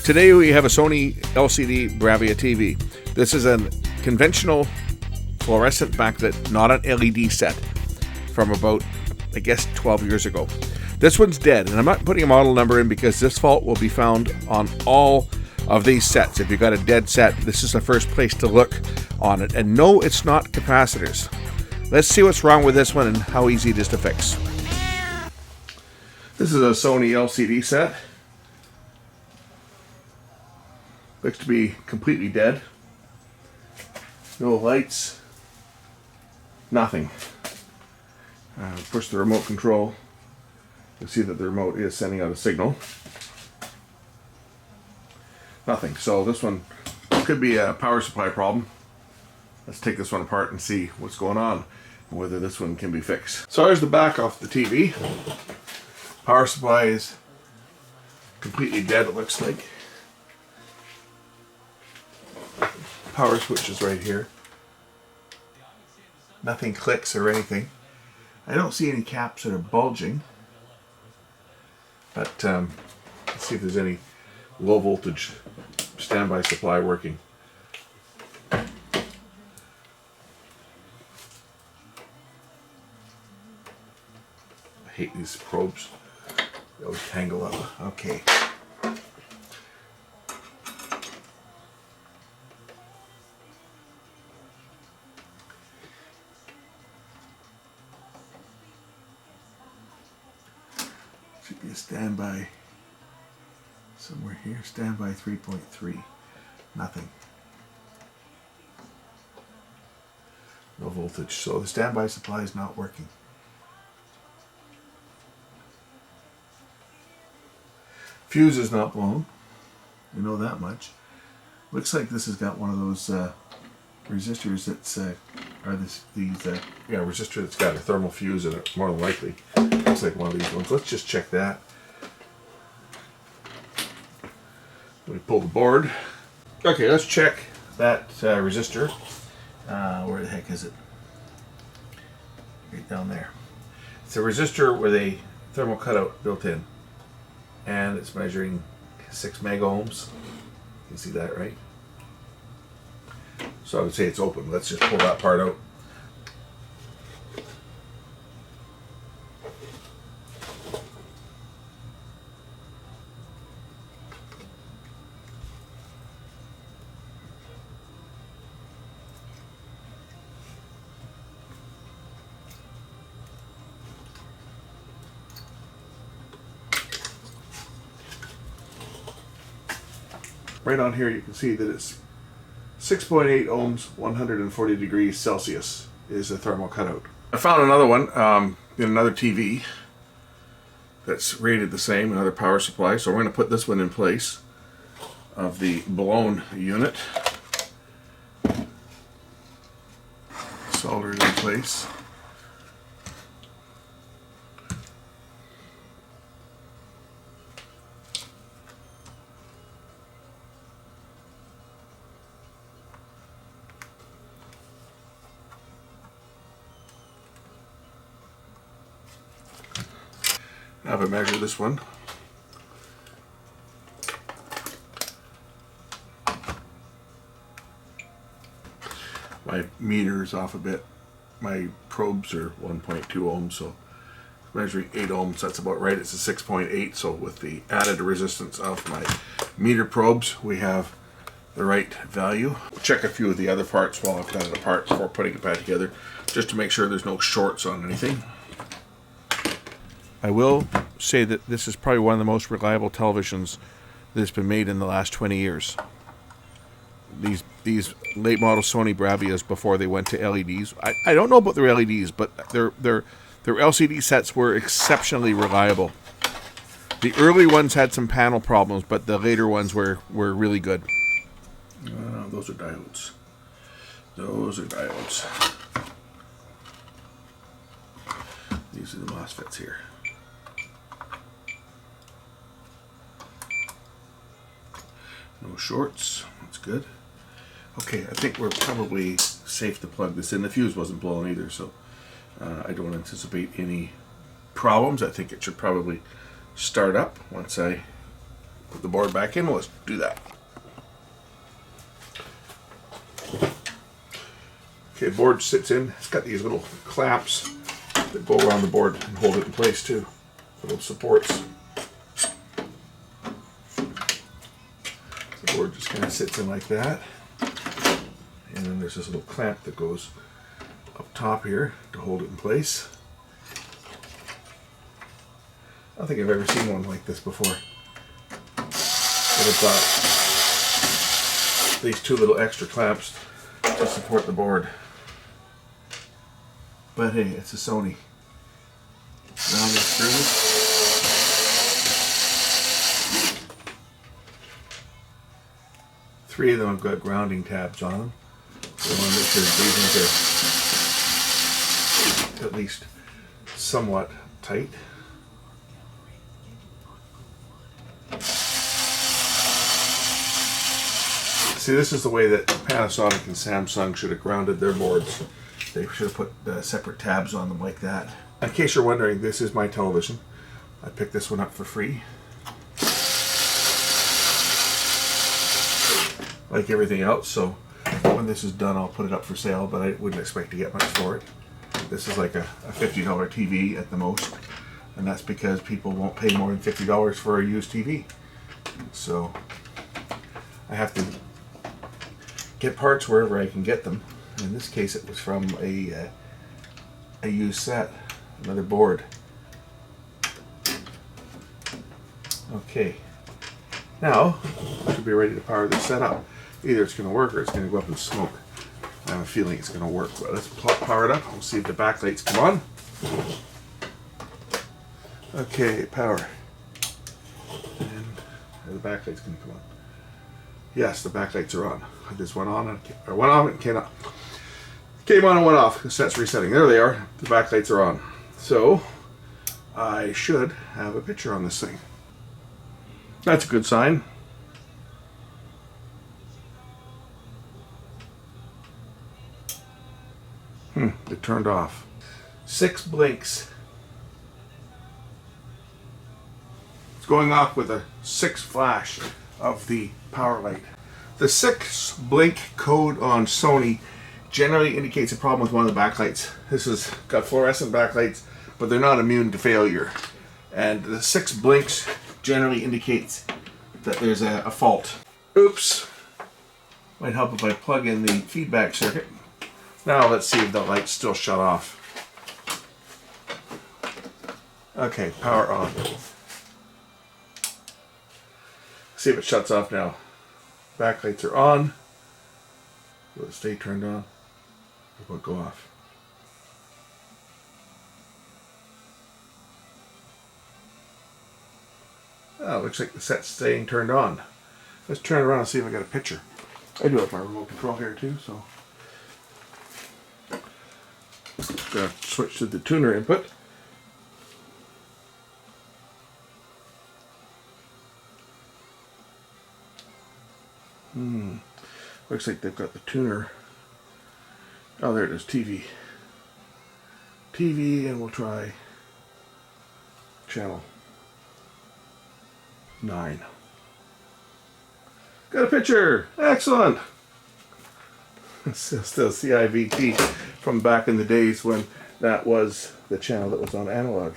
Today we have a Sony LCD Bravia TV. This is a conventional fluorescent backlit, not an LED set, from about, I guess, 12 years ago. This one's dead, and I'm not putting a model number in because this fault will be found on all of these sets. If you've got a dead set, this is the first place to look on it. And no, it's not capacitors. Let's see what's wrong with this one and how easy it is to fix. This is a Sony LCD set. Looks to be completely dead. No lights. Nothing. Push the remote control. You'll see that the remote is sending out a signal. Nothing. So this one could be a power supply problem. Let's take this one apart and see what's going on and whether this one can be fixed. So here's the back off the TV. Power supply is completely dead, it looks like. Power switch is right here. Nothing clicks or anything. I don't see any caps that are bulging. But let's see if there's any low voltage standby supply working. I hate these probes. They always tangle up. Okay. Should be a standby somewhere here. Standby 3.3. Nothing. No voltage. So the standby supply is not working. Fuse is not blown. You know that much. Looks like this has got one of those resistors that's resistor that's got a thermal fuse in it, more than likely. Looks like one of these ones. Let's just check that. Let me pull the board. Okay, let's check that resistor. Where the heck is it? Right down there. It's a resistor with a thermal cutout built in. And it's measuring 6 mega ohms. You can see that, right? So I would say it's open. Let's just pull that part out. Right on here you can see that it's 6.8 ohms, 140 degrees Celsius is the thermal cutout. I found another one in another TV that's rated the same, another power supply. So we're going to put this one in place of the blown unit. Solder it in place. Now if I measure this one, my meter is off a bit. My probes are 1.2 ohms, so measuring 8 ohms, that's about right. It's a 6.8, so with the added resistance of my meter probes, we have the right value. We'll check a few of the other parts while I've got it apart before putting it back together, just to make sure there's no shorts on anything. I will say that this is probably one of the most reliable televisions that's been made in the last 20 years. These late model Sony Bravias before they went to LEDs. I don't know about their LEDs, but their LCD sets were exceptionally reliable. The early ones had some panel problems, but the later ones were really good. Those are diodes. Those are diodes. These are the MOSFETs here. No shorts, that's good. Okay, I think we're probably safe to plug this in. The fuse wasn't blown either, so I don't anticipate any problems. I think it should probably start up once I put the board back in, let's do that. Okay, board sits in. It's got these little clamps that go around the board and hold it in place too. Little supports. The board just kind of sits in like that. And then there's this little clamp that goes up top here to hold it in place. I don't think I've ever seen one like this before. But it's got these two little extra clamps to support the board. But hey, it's a Sony. Rounding screws. Three of them have got grounding tabs on them. So I want to make sure these ones are at least somewhat tight. See, this is the way that Panasonic and Samsung should have grounded their boards. They should have put separate tabs on them like that. In case you're wondering, this is my television. I picked this one up for free. Like everything else, so when this is done, I'll put it up for sale, but I wouldn't expect to get much for it. This is like a $50 TV at the most, and that's because people won't pay more than $50 for a used TV. So I have to get parts wherever I can get them. In this case, it was from a used set, another board. Okay, now I should be ready to power this set up. Either it's going to work or it's going to go up in smoke. I have a feeling it's going to work, but let's power it up. We'll see if the backlights come on. Okay, power. And the backlight's going to come on. Yes, the backlights are on. I just went on and went off and came on. Came on and went off. The set's resetting. There they are. The backlights are on. So I should have a picture on this thing. That's a good sign. It turned off. 6 blinks. It's going off with a 6 flash of the power light. The 6 blink code on Sony generally indicates a problem with one of the backlights. This has got fluorescent backlights, but they're not immune to failure. And the 6 blinks generally indicates that there's a fault. Oops. Might help if I plug in the feedback circuit. Now let's see if the light's still shut off. Okay, power on. See if it shuts off now. Backlights are on. Will it stay turned on? Or will it go off? Oh, looks like the set's staying turned on. Let's turn it around and see if I got a picture. I do have my remote control here too, so. Gonna switch to the tuner input. Looks like they've got the tuner. Oh, there it is, TV. TV, and we'll try channel 9. Got a picture! Excellent! Still CIVT from back in the days when that was the channel that was on analog.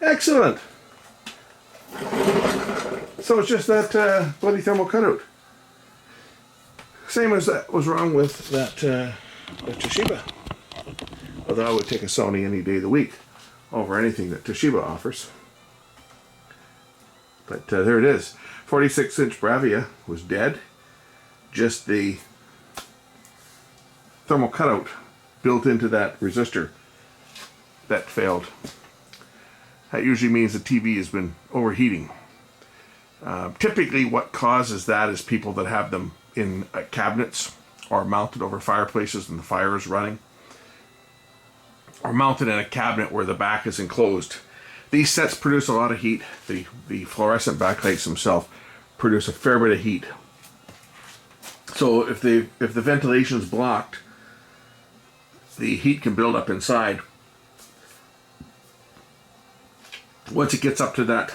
Excellent! So it's just that bloody thermal cutout. Same as that was wrong with that Toshiba. Although I would take a Sony any day of the week over anything that Toshiba offers. But there it is. 46-inch Bravia was dead. Just the thermal cutout built into that resistor that failed. That usually means the TV has been overheating. Typically what causes that is people that have them in cabinets or mounted over fireplaces and the fire is running, or mounted in a cabinet where the back is enclosed. These sets produce a lot of heat. The fluorescent backlights themselves produce a fair bit of heat. So if the ventilation is blocked, the heat can build up inside. Once it gets up to that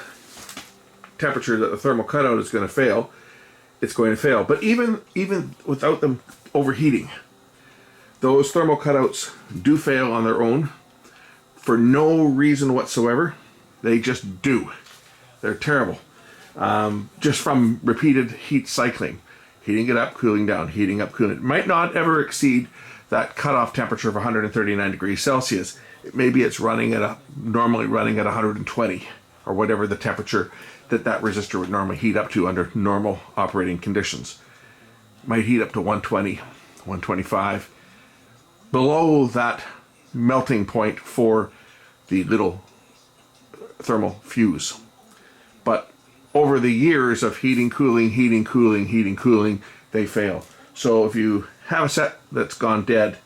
temperature that the thermal cutout is going to fail, it's going to fail. But even without them overheating, those thermal cutouts do fail on their own for no reason whatsoever. They just do. They're terrible. Just from repeated heat cycling. Heating it up, cooling down, heating up, cooling. It might not ever exceed that cutoff temperature of 139 degrees Celsius. Maybe it's normally running at 120 or whatever the temperature that resistor would normally heat up to under normal operating conditions. Might heat up to 120, 125. Below that melting point for the little thermal fuse. But over the years of heating, cooling, they fail. So if you have a set that's gone dead,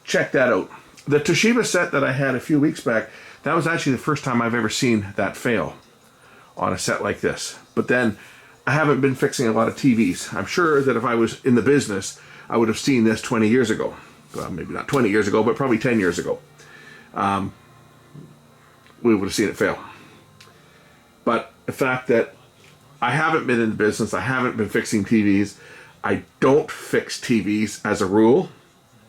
check that out. The Toshiba set that I had a few weeks back, that was actually the first time I've ever seen that fail on a set like this. But then I haven't been fixing a lot of TVs. I'm sure that if I was in the business, I would have seen this 20 years ago. Well, maybe not 20 years ago, but probably 10 years ago. We would have seen it fail. But the fact that I haven't been in the business, I haven't been fixing TVs, I don't fix TVs as a rule.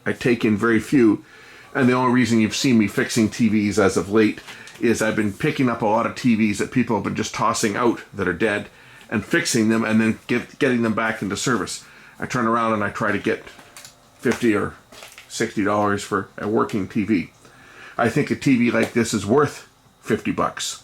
I take in very few. And the only reason you've seen me fixing TVs as of late is I've been picking up a lot of TVs that people have been just tossing out that are dead and fixing them and then getting them back into service. I turn around and I try to get $50 or $60 for a working TV. I think a TV like this is worth $50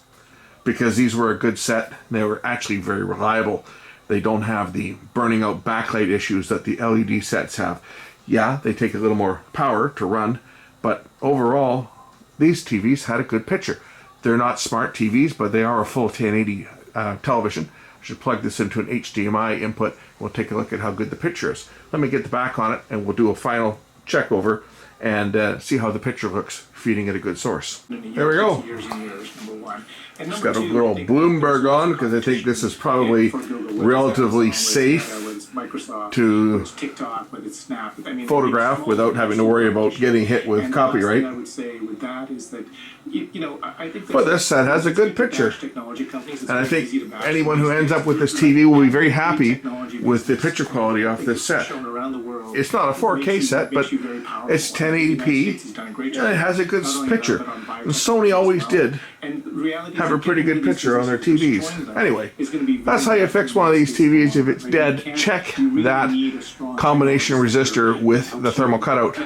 because these were a good set. They were actually very reliable. They don't have the burning out backlight issues that the LED sets have. Yeah, they take a little more power to run, but overall, these TVs had a good picture. They're not smart TVs, but they are a full 1080 television. I should plug this into an HDMI input. We'll take a look at how good the picture is. Let me get the back on it, and we'll do a final check over and see how the picture looks feeding it a good source. There we go. Just got a little Bloomberg on because I think this is probably relatively safe to photograph without having to worry about getting hit with copyright. But this set has a good picture, and I think anyone who ends up with this TV will be very happy with the picture quality off this set. It's not a 4K set, but it's 1080p, and it has a good picture. And Sony always did have a pretty good picture on their TVs. Anyway, that's how you fix one of these TVs. If it's dead, check that combination resistor with the thermal cutout,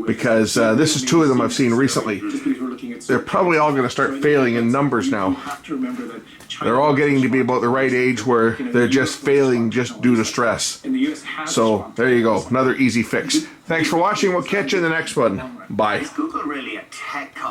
because this is two of them I've seen recently. They're probably all going to start failing in numbers now. They're all getting to be about the right age where they're just failing just due to stress. So there you go, another easy fix. Thanks for watching. We'll catch you in the next one. Bye.